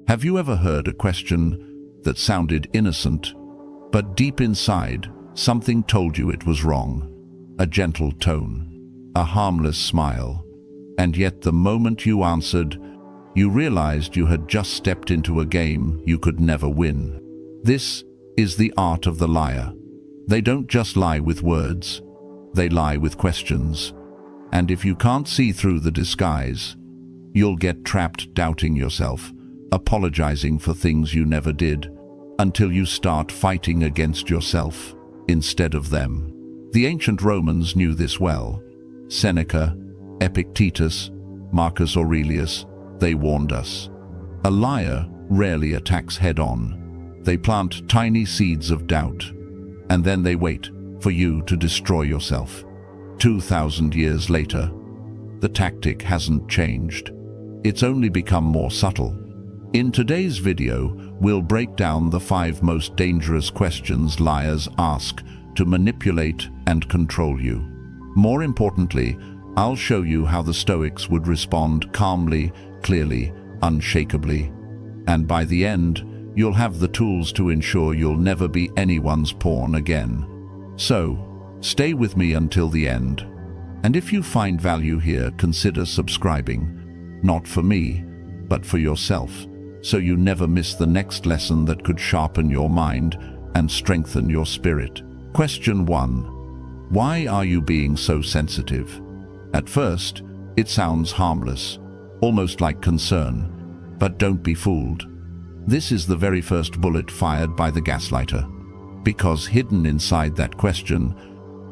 Have you ever heard a question that sounded innocent, but deep inside, something told you it was wrong? A gentle tone, a harmless smile, and yet the moment you answered, you realized you had just stepped into a game you could never win. This is the art of the liar. They don't just lie with words, they lie with questions. And if you can't see through the disguise, you'll get trapped doubting yourself, apologizing for things you never did, until you start fighting against yourself instead of them. The ancient Romans knew this well. Seneca, Epictetus, Marcus Aurelius, they warned us. A liar rarely attacks head-on. They plant tiny seeds of doubt, and then they wait for you to destroy yourself. 2,000 years later, the tactic hasn't changed. It's only become more subtle. In today's video, we'll break down the 5 most dangerous questions liars ask to manipulate and control you. More importantly, I'll show you how the Stoics would respond calmly, clearly, unshaKBLE. And by the end, you'll have the tools to ensure you'll never be anyone's pawn again. So, stay with me until the end. And if you find value here, consider subscribing. Not for me, but for yourself, so you never miss the next lesson that could sharpen your mind and strengthen your spirit. Question 1. Why are you being so sensitive? At first, it sounds harmless, almost like concern, but don't be fooled. This is the very first bullet fired by the gaslighter, because hidden inside that question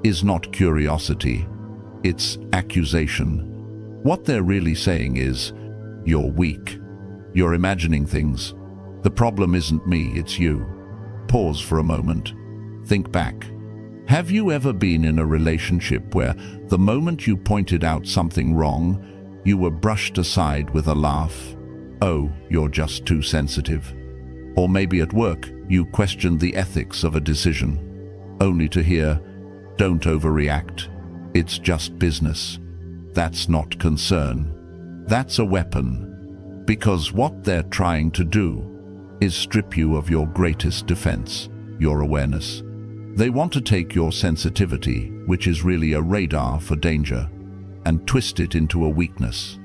is not curiosity, it's accusation. What they're really saying is, you're weak. You're imagining things. The problem isn't me, it's you. Pause for a moment. Think back. Have you ever been in a relationship where the moment you pointed out something wrong, you were brushed aside with a laugh? Oh, you're just too sensitive. Or maybe at work, you questioned the ethics of a decision, only to hear, don't overreact. It's just business. That's not concern. That's a weapon. Because what they're trying to do is strip you of your greatest defense, your awareness. They want to take your sensitivity, which is really a radar for danger, and twist it into a weakness.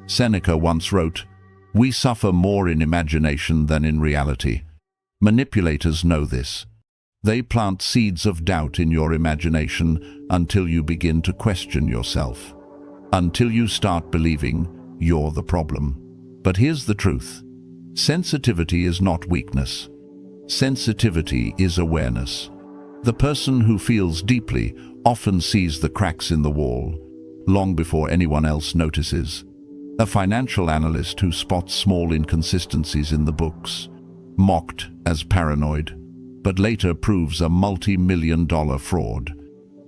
Seneca once wrote, "We suffer more in imagination than in reality." Manipulators know this. They plant seeds of doubt in your imagination until you begin to question yourself, until you start believing you're the problem. But here's the truth. Sensitivity is not weakness. Sensitivity is awareness. The person who feels deeply often sees the cracks in the wall, long before anyone else notices. A financial analyst who spots small inconsistencies in the books, mocked as paranoid, but later proves a multi-million-dollar fraud.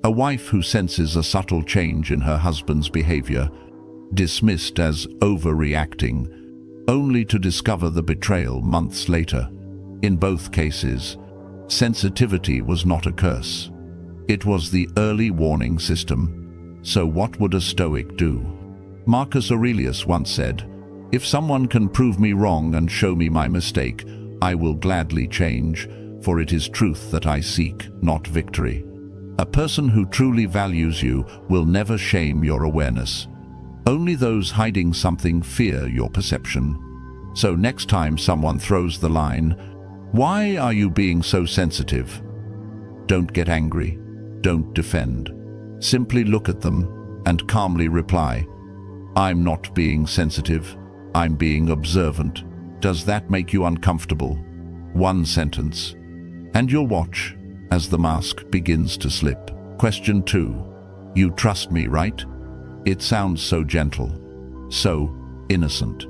A wife who senses a subtle change in her husband's behavior, dismissed as overreacting, only to discover the betrayal months later. In both cases, sensitivity was not a curse. It was the early warning system. So what would a Stoic do? Marcus Aurelius once said, "If someone can prove me wrong and show me my mistake, I will gladly change, for it is truth that I seek, not victory." A person who truly values you will never shame your awareness. Only those hiding something fear your perception. So next time someone throws the line, "Why are you being so sensitive?" don't get angry. Don't defend. Simply look at them and calmly reply, "I'm not being sensitive. I'm being observant. Does that make you uncomfortable?" One sentence, and you'll watch as the mask begins to slip. Question 2. You trust me, right? It sounds so gentle, so innocent.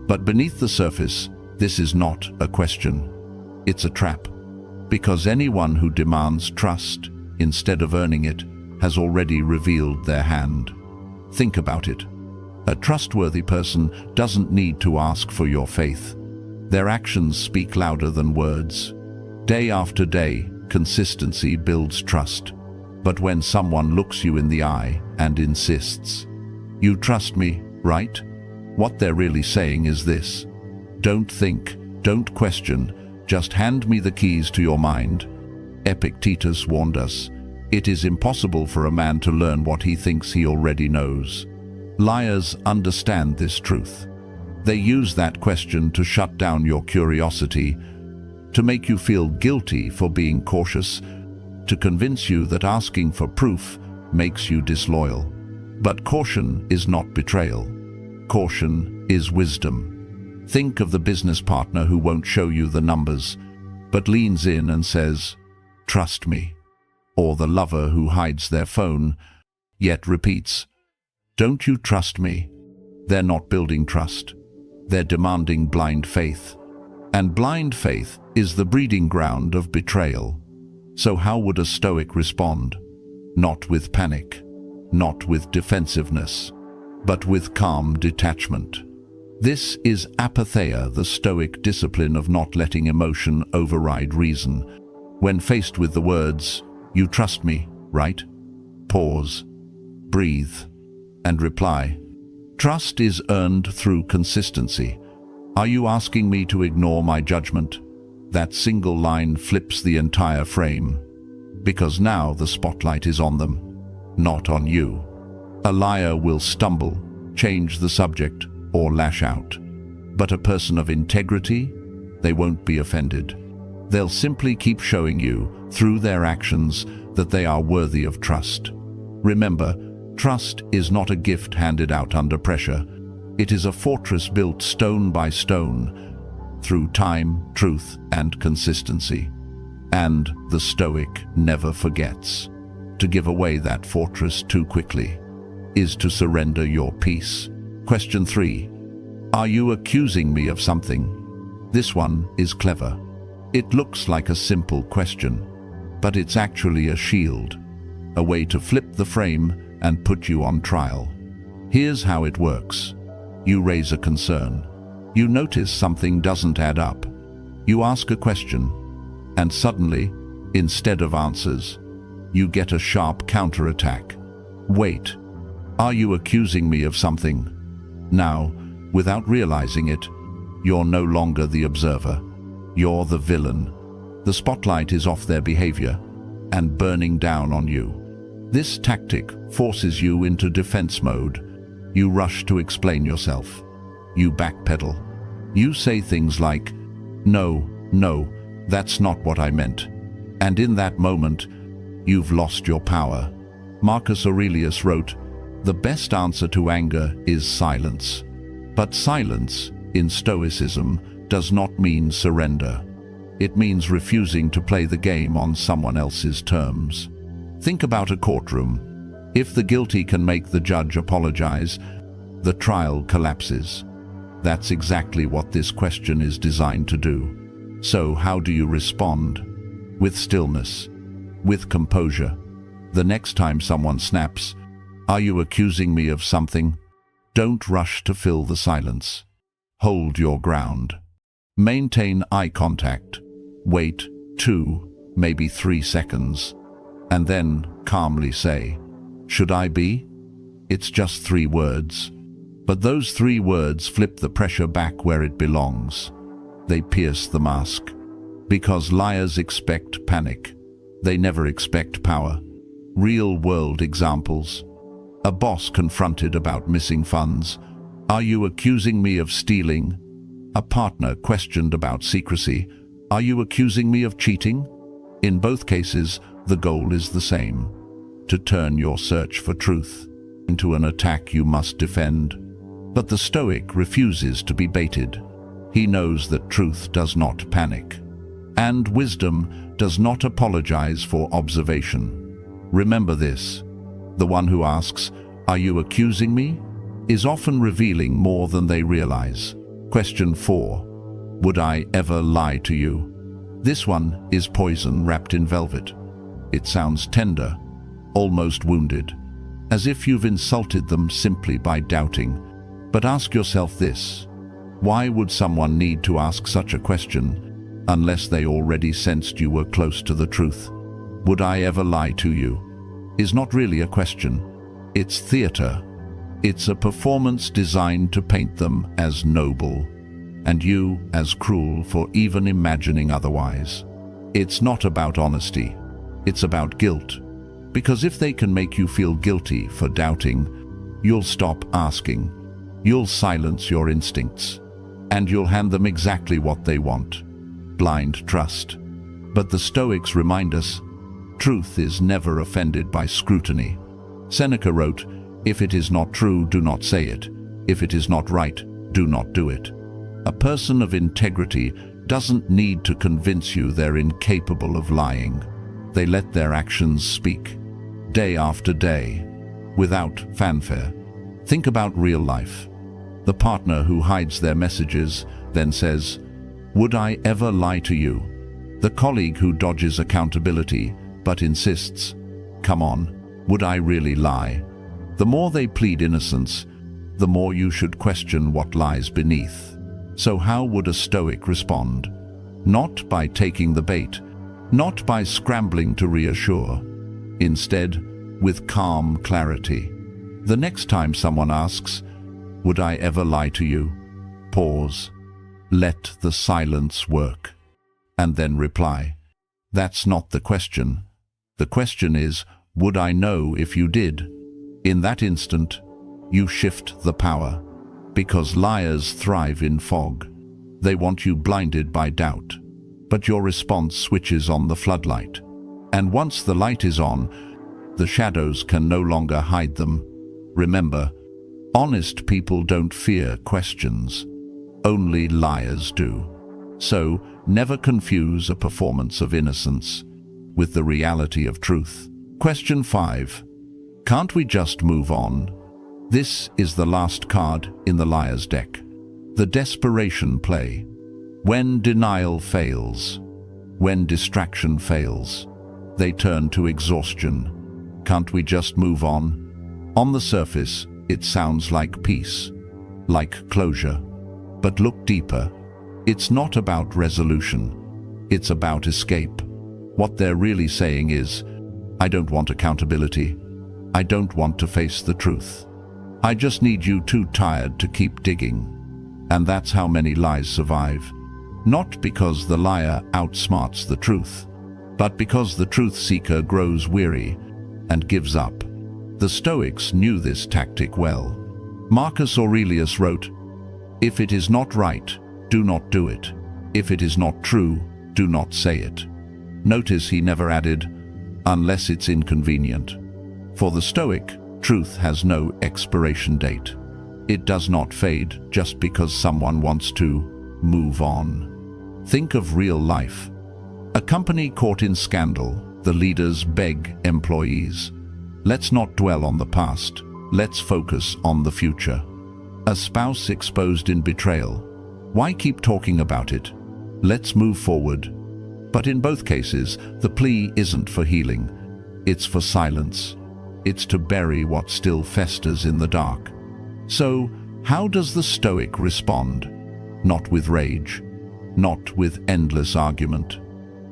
But beneath the surface, this is not a question. It's a trap. Because anyone who demands trust instead of earning it has already revealed their hand. Think about it. A trustworthy person doesn't need to ask for your faith. Their actions speak louder than words. Day after day, consistency builds trust. But when someone looks you in the eye and insists, "You trust me, right?" what they're really saying is this: "Don't think Don't question, just hand me the keys to your mind. Epictetus warned us, it is impossible for a man to learn what he thinks he already knows. Liars understand this truth. They use that question to shut down your curiosity, to make you feel guilty for being cautious, to convince you that asking for proof makes you disloyal. But caution is not betrayal. Caution is wisdom. Think of the business partner who won't show you the numbers, but leans in and says, "Trust me." Or the lover who hides their phone, yet repeats, "Don't you trust me?" They're not building trust. They're demanding blind faith. And blind faith is the breeding ground of betrayal. So how would a Stoic respond? Not with panic, not with defensiveness, but with calm detachment. This is apatheia, the Stoic discipline of not letting emotion override reason. When faced with the words, "You trust me, right?" Pause, breathe, and reply, "Trust is earned through consistency. Are you asking me to ignore my judgment?" That single line flips the entire frame, because now the spotlight is on them, not on you. A liar will stumble, change the subject, or lash out. But a person of integrity, they won't be offended. They'll simply keep showing you, through their actions, that they are worthy of trust. Remember, trust is not a gift handed out under pressure. It is a fortress built stone by stone, through time, truth, and consistency. And the Stoic never forgets. To give away that fortress too quickly is to surrender your peace. Question 3. Are you accusing me of something? This one is clever. It looks like a simple question, but it's actually a shield, a way to flip the frame and put you on trial. Here's how it works. You raise a concern. You notice something doesn't add up. You ask a question, and suddenly, instead of answers, you get a sharp counterattack. Wait, are you accusing me of something? Now, without realizing it, you're no longer the observer. You're the villain. The spotlight is off their behavior and burning down on you. This tactic forces you into defense mode. You rush to explain yourself. You backpedal. You say things like, no, that's not what I meant." And in that moment, you've lost your power. Marcus Aurelius wrote, "The best answer to anger is silence." But silence, in Stoicism, does not mean surrender. It means refusing to play the game on someone else's terms. Think about a courtroom. If the guilty can make the judge apologize, the trial collapses. That's exactly what this question is designed to do. So how do you respond? With stillness, with composure. The next time someone snaps, "Are you accusing me of something?" Don't rush to fill the silence. Hold your ground. Maintain eye contact. Wait 2, maybe 3 seconds. And then calmly say, "Should I be?" It's just 3 words. But those 3 words flip the pressure back where it belongs. They pierce the mask. Because liars expect panic. They never expect power. Real-world examples. A boss confronted about missing funds. "Are you accusing me of stealing?" A partner questioned about secrecy. "Are you accusing me of cheating?" In both cases, the goal is the same: to turn your search for truth into an attack you must defend. But the Stoic refuses to be baited. He knows that truth does not panic, and wisdom does not apologize for observation. Remember this: the one who asks, "Are you accusing me?" is often revealing more than they realize. Question 4. Would I ever lie to you? This one is poison wrapped in velvet. It sounds tender, almost wounded, as if you've insulted them simply by doubting. But ask yourself this: why would someone need to ask such a question unless they already sensed you were close to the truth? "Would I ever lie to you?" is not really a question. It's theater. It's a performance designed to paint them as noble, and you as cruel for even imagining otherwise. It's not about honesty, it's about guilt. Because if they can make you feel guilty for doubting, you'll stop asking, you'll silence your instincts, and you'll hand them exactly what they want: blind trust. But the Stoics remind us, truth is never offended by scrutiny. Seneca wrote, "If it is not true, do not say it. If it is not right, do not do it." A person of integrity doesn't need to convince you they're incapable of lying. They let their actions speak, day after day, without fanfare. Think about real life. The partner who hides their messages, then says, "Would I ever lie to you?" The colleague who dodges accountability, but insists, "Come on, would I really lie?" The more they plead innocence, the more you should question what lies beneath. So how would a Stoic respond? Not by taking the bait, not by scrambling to reassure. Instead, with calm clarity. The next time someone asks, "Would I ever lie to you?" Pause. Let the silence work. And then reply, "That's not the question. The question is, would I know if you did?" In that instant, you shift the power. Because liars thrive in fog. They want you blinded by doubt. But your response switches on the floodlight. And once the light is on, the shadows can no longer hide them. Remember, honest people don't fear questions. Only liars do. So, never confuse a performance of innocence with the reality of truth. Question 5. Can't we just move on? This is the last card in the liar's deck. The desperation play. When denial fails, when distraction fails, they turn to exhaustion. Can't we just move on? On the surface, it sounds like peace, like closure. But look deeper. It's not about resolution. It's about escape. What they're really saying is, "I don't want accountability. I don't want to face the truth. I just need you too tired to keep digging." And that's how many lies survive. Not because the liar outsmarts the truth, but because the truth seeker grows weary and gives up. The Stoics knew this tactic well. Marcus Aurelius wrote, "If it is not right, do not do it. If it is not true, do not say it." Notice he never added, "unless it's inconvenient." For the Stoic, truth has no expiration date. It does not fade just because someone wants to move on. Think of real life. A company caught in scandal, the leaders beg employees, "Let's not dwell on the past, let's focus on the future." A spouse exposed in betrayal, "Why keep talking about it? Let's move forward." But in both cases, the plea isn't for healing, it's for silence. It's to bury what still festers in the dark. So, how does the Stoic respond? Not with rage, not with endless argument,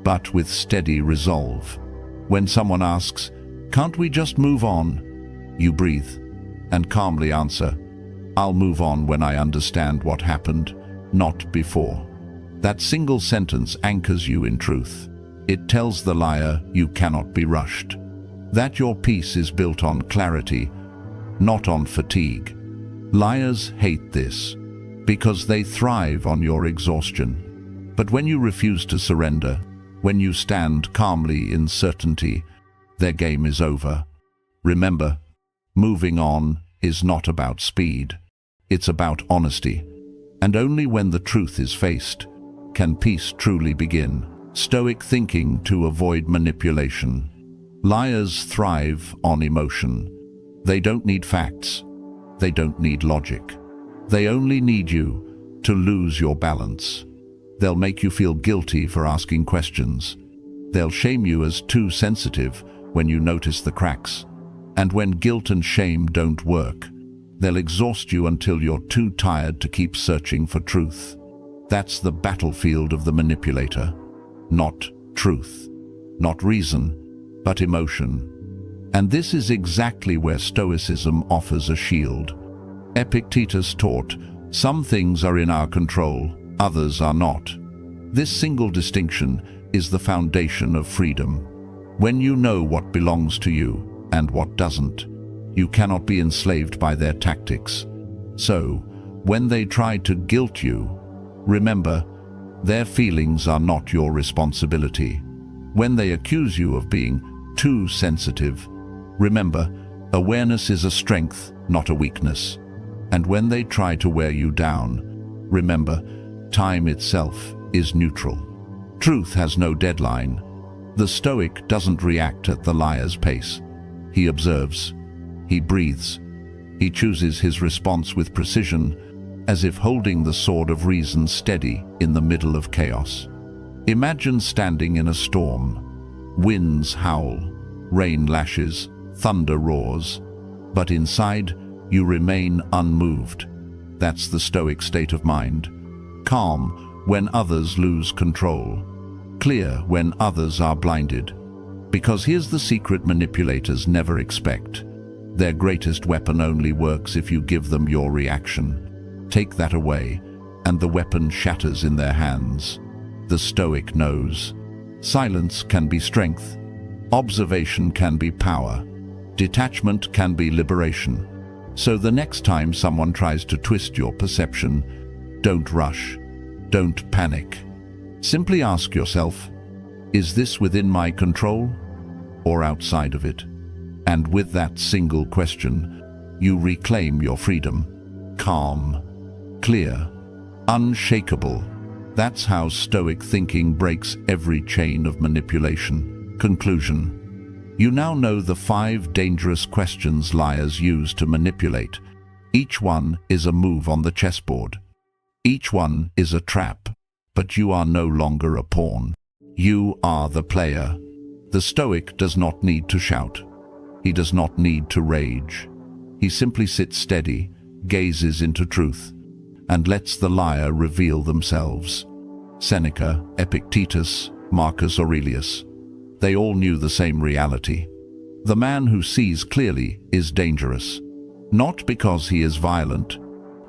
but with steady resolve. When someone asks, "Can't we just move on?" you breathe and calmly answer, "I'll move on when I understand what happened, not before." That single sentence anchors you in truth. It tells the liar you cannot be rushed, that your peace is built on clarity, not on fatigue. Liars hate this because they thrive on your exhaustion. But when you refuse to surrender, when you stand calmly in certainty, their game is over. Remember, moving on is not about speed. It's about honesty. And only when the truth is faced can peace truly begin. Stoic thinking to avoid manipulation. Liars thrive on emotion. They don't need facts. They don't need logic. They only need you to lose your balance. They'll make you feel guilty for asking questions. They'll shame you as too sensitive when you notice the cracks. And when guilt and shame don't work, they'll exhaust you until you're too tired to keep searching for truth. That's the battlefield of the manipulator. Not truth, not reason, but emotion. And this is exactly where Stoicism offers a shield. Epictetus taught, "Some things are in our control, others are not. This single distinction is the foundation of freedom. When you know what belongs to you and what doesn't, you cannot be enslaved by their tactics. So, when they try to guilt you, remember, their feelings are not your responsibility. When they accuse you of being too sensitive, remember, awareness is a strength, not a weakness. And when they try to wear you down, remember, time itself is neutral. Truth has no deadline. The Stoic doesn't react at the liar's pace. He observes. He breathes. He chooses his response with precision, as if holding the sword of reason steady in the middle of chaos. Imagine standing in a storm. Winds howl, rain lashes, thunder roars, but inside you remain unmoved. That's the Stoic state of mind. Calm when others lose control. Clear when others are blinded. Because here's the secret manipulators never expect. Their greatest weapon only works if you give them your reaction. Take that away, and the weapon shatters in their hands. The Stoic knows. Silence can be strength. Observation can be power. Detachment can be liberation. So the next time someone tries to twist your perception, don't rush. Don't panic. Simply ask yourself, is this within my control or outside of it? And with that single question, you reclaim your freedom. Calm, clear, unshakable. That's how Stoic thinking breaks every chain of manipulation. Conclusion. You now know the 5 dangerous questions liars use to manipulate. Each one is a move on the chessboard. Each one is a trap, but you are no longer a pawn. You are the player. The Stoic does not need to shout. He does not need to rage. He simply sits steady, gazes into truth, and lets the liar reveal themselves. Seneca, Epictetus, Marcus Aurelius. They all knew the same reality. The man who sees clearly is dangerous, not because he is violent,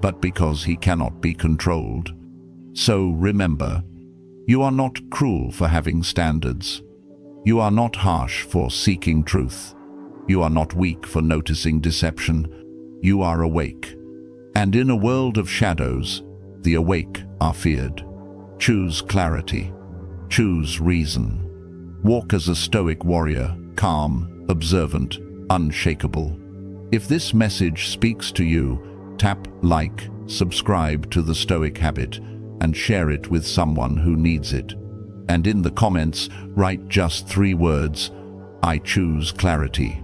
but because he cannot be controlled. So remember, you are not cruel for having standards. You are not harsh for seeking truth. You are not weak for noticing deception. You are awake. And in a world of shadows, the awake are feared. Choose clarity. Choose reason. Walk as a Stoic warrior, calm, observant, unshakable. If this message speaks to you, tap like, subscribe to the Stoic Habit, and share it with someone who needs it. And in the comments, write just 3 words: I choose clarity.